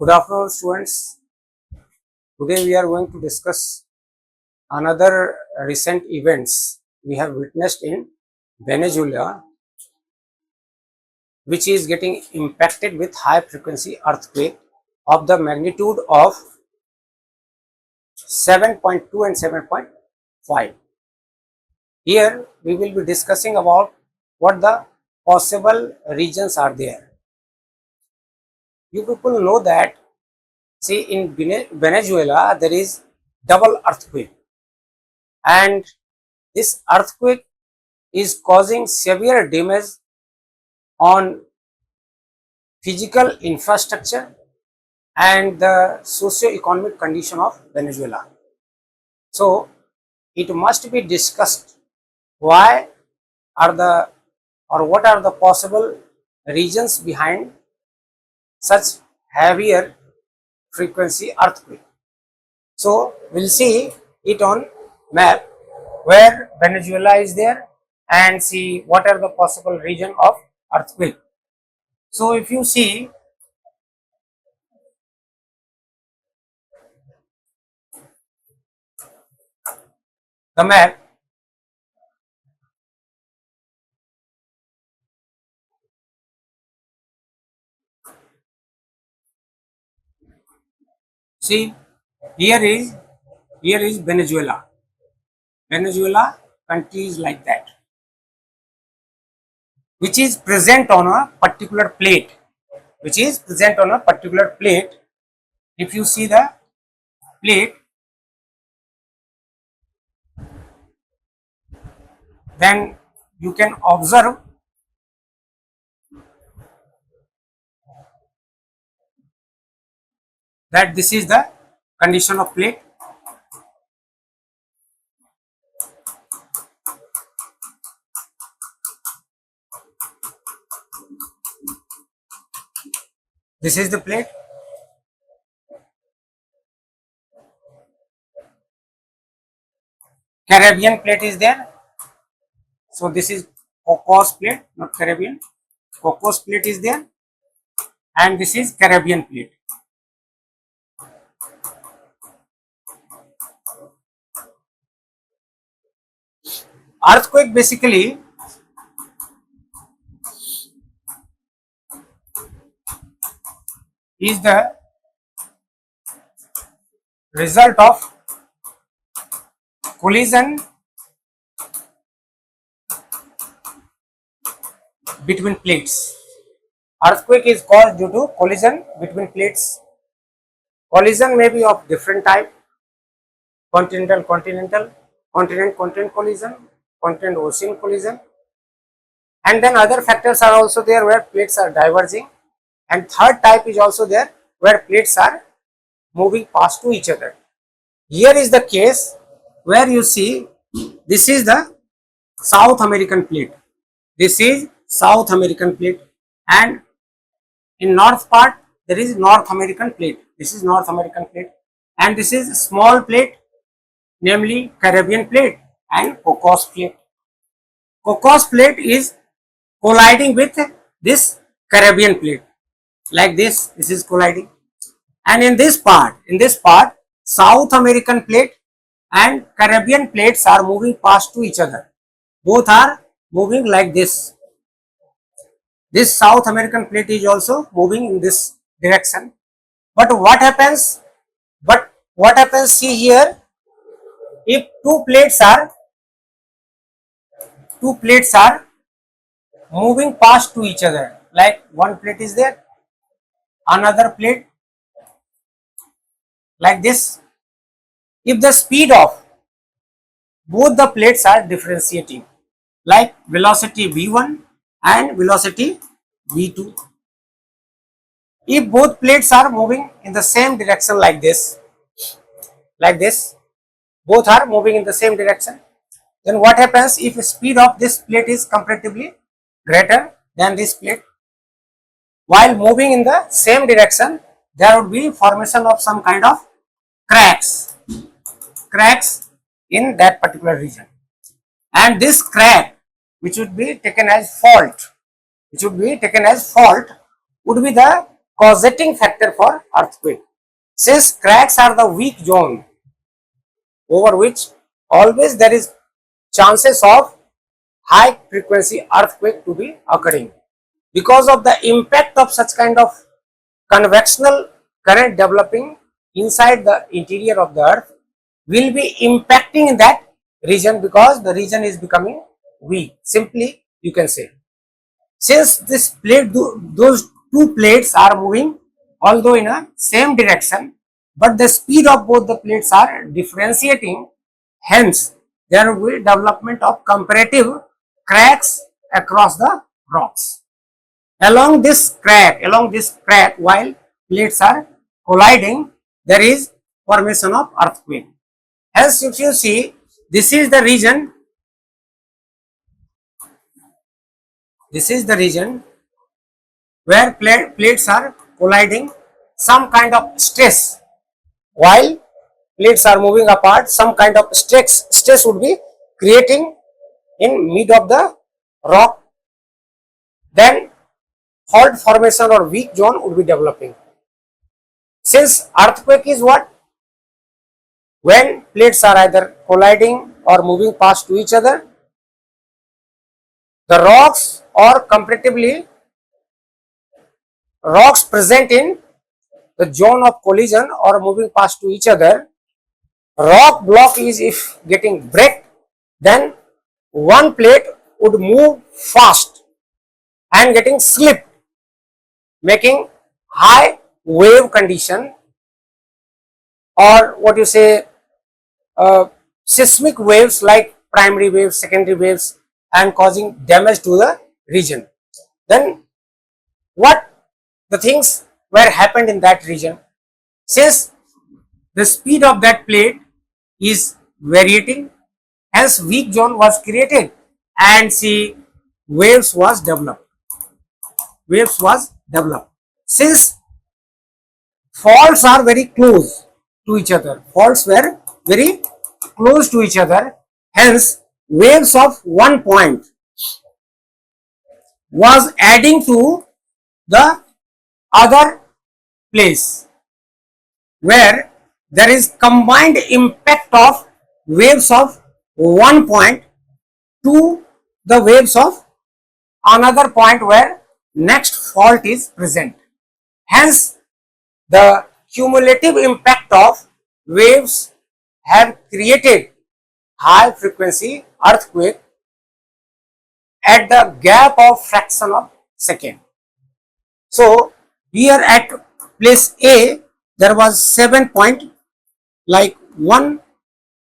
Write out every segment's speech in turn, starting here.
Good afternoon, students. Today we are going to discuss another recent events we have witnessed in Venezuela, which is getting impacted with high frequency earthquake of the magnitude of 7.2 and 7.5. Here we will be discussing about what the possible regions are there. You people know that, see, in Venezuela there is double earthquake, and this earthquake is causing severe damage on physical infrastructure and the socio-economic condition of Venezuela. So it must be discussed why are the or what are the possible reasons behind such heavier frequency earthquake. So we'll see it on map where Venezuela is there and see what are the possible region of earthquake. So if you see the map, see here is Venezuela. Venezuela country is like that, which is present on a particular plate. If you see the plate, then you can observe that this is the condition of plate. This is the plate. Caribbean plate is there. So this is Cocos plate, not Caribbean. Cocos plate is there, and this is Caribbean plate. Earthquake basically is the result of collision between plates. Earthquake is caused due to collision between plates. Collision may be of different type: continent-continent collision, continent-ocean collision, and then other factors are also there where plates are diverging, and third type is also there where plates are moving past to each other. Here is the case where you see this is the South American plate. This is South American plate, and in north part there is North American plate. This is North American plate, and this is small plate, namely Caribbean plate and Cocos plate. Cocos plate is colliding with this Caribbean plate like this. This is colliding, and in this part South American plate and Caribbean plates are moving past to each other. Both are moving like this. This South American plate is also moving in this direction. But what happens? See here, if two plates are moving past to each other, like one plate is there, another plate like this. If the speed of both the plates are differentiating, like velocity v1 and velocity v2, if both plates are moving in the same direction like this, both are moving in the same direction, then what happens if the speed of this plate is comparatively greater than this plate? While moving in the same direction, there would be formation of some kind of cracks in that particular region, and this crack, which would be taken as fault, would be the causating factor for earthquake. Since cracks are the weak zone over which always there is chances of high frequency earthquake to be occurring. Because of the impact of such kind of convectional current developing inside the interior of the earth will be impacting in that region, because the region is becoming weak. Simply you can say, since this plate, those two plates are moving although in a same direction, but the speed of both the plates are differentiating, hence there will be development of comparative cracks across the rocks. Along this crack, while plates are colliding, there is formation of earthquake. Hence, if you see, this is the region where plates are colliding, some kind of stress. While plates are moving apart, some kind of stress would be creating in mid of the rock. Then fault formation or weak zone would be developing. Since earthquake is what? When plates are either colliding or moving past to each other, the rocks or comparatively rocks present in the zone of collision or moving past to each other, rock block is if getting break, then one plate would move fast and getting slipped, making high wave condition, or what you say, seismic waves like primary waves, secondary waves, and causing damage to the region. Then what the things were happened in that region? Since the speed of that plate is varying, hence weak zone was created and see waves was developed. Since faults are very close to each other, hence waves of one point was adding to the other place, where there is combined impact of waves of one point to the waves of another point where next fault is present. Hence, the cumulative impact of waves have created high frequency earthquake at the gap of fraction of second. So here at place A there was 7.1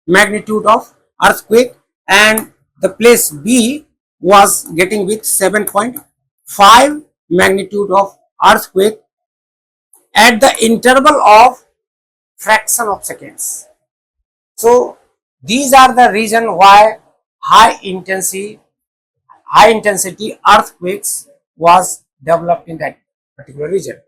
magnitude of earthquake, and the place B was getting with 7.5 magnitude of earthquake at the interval of fraction of seconds. So these are the reason why high intensity earthquakes was developed in that particular region.